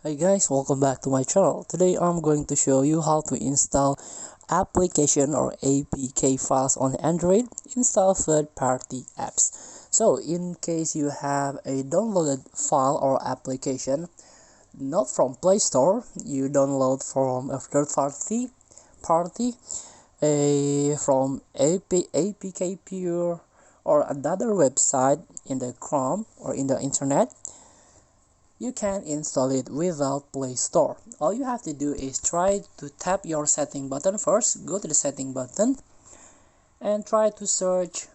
Hi guys, welcome back to my channel. Today I'm going to show you how to install application or APK files on Android, install third-party apps. So in case you have a downloaded file or application, not from Play Store, you download from a third party, from APK Pure or another website in the Chrome or in the internet, you can install it without Play Store. All you have to do is try to tap your setting button first, go to the setting button and try to search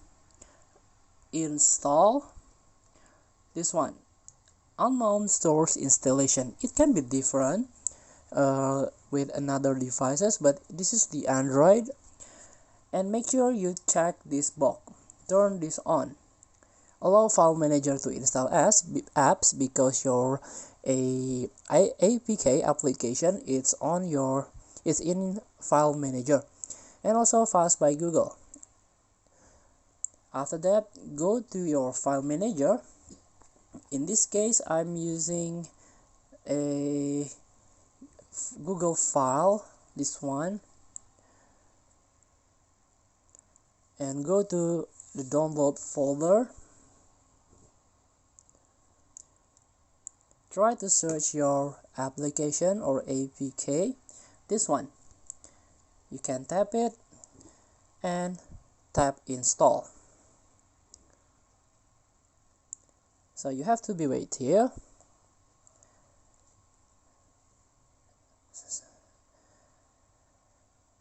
install this one, unknown source installation. It can be different with another devices, but this is the Android. And make sure you check this box, turn this on, allow file manager to install apps because your APK application it's in file manager, and also fast by Google. After that, go to your file manager. In this case, I'm using a Google file, this one, and go to the download folder. Try to search your application or APK, this one. You can tap it and tap install. So you have to be wait here.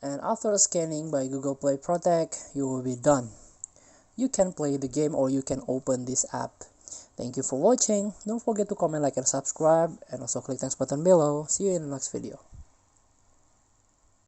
And after scanning by Google Play Protect, you will be done. You can play the game or you can open this app. Thank you for watching. Don't forget to comment, like, and subscribe, and also click the button below. See you in the next video.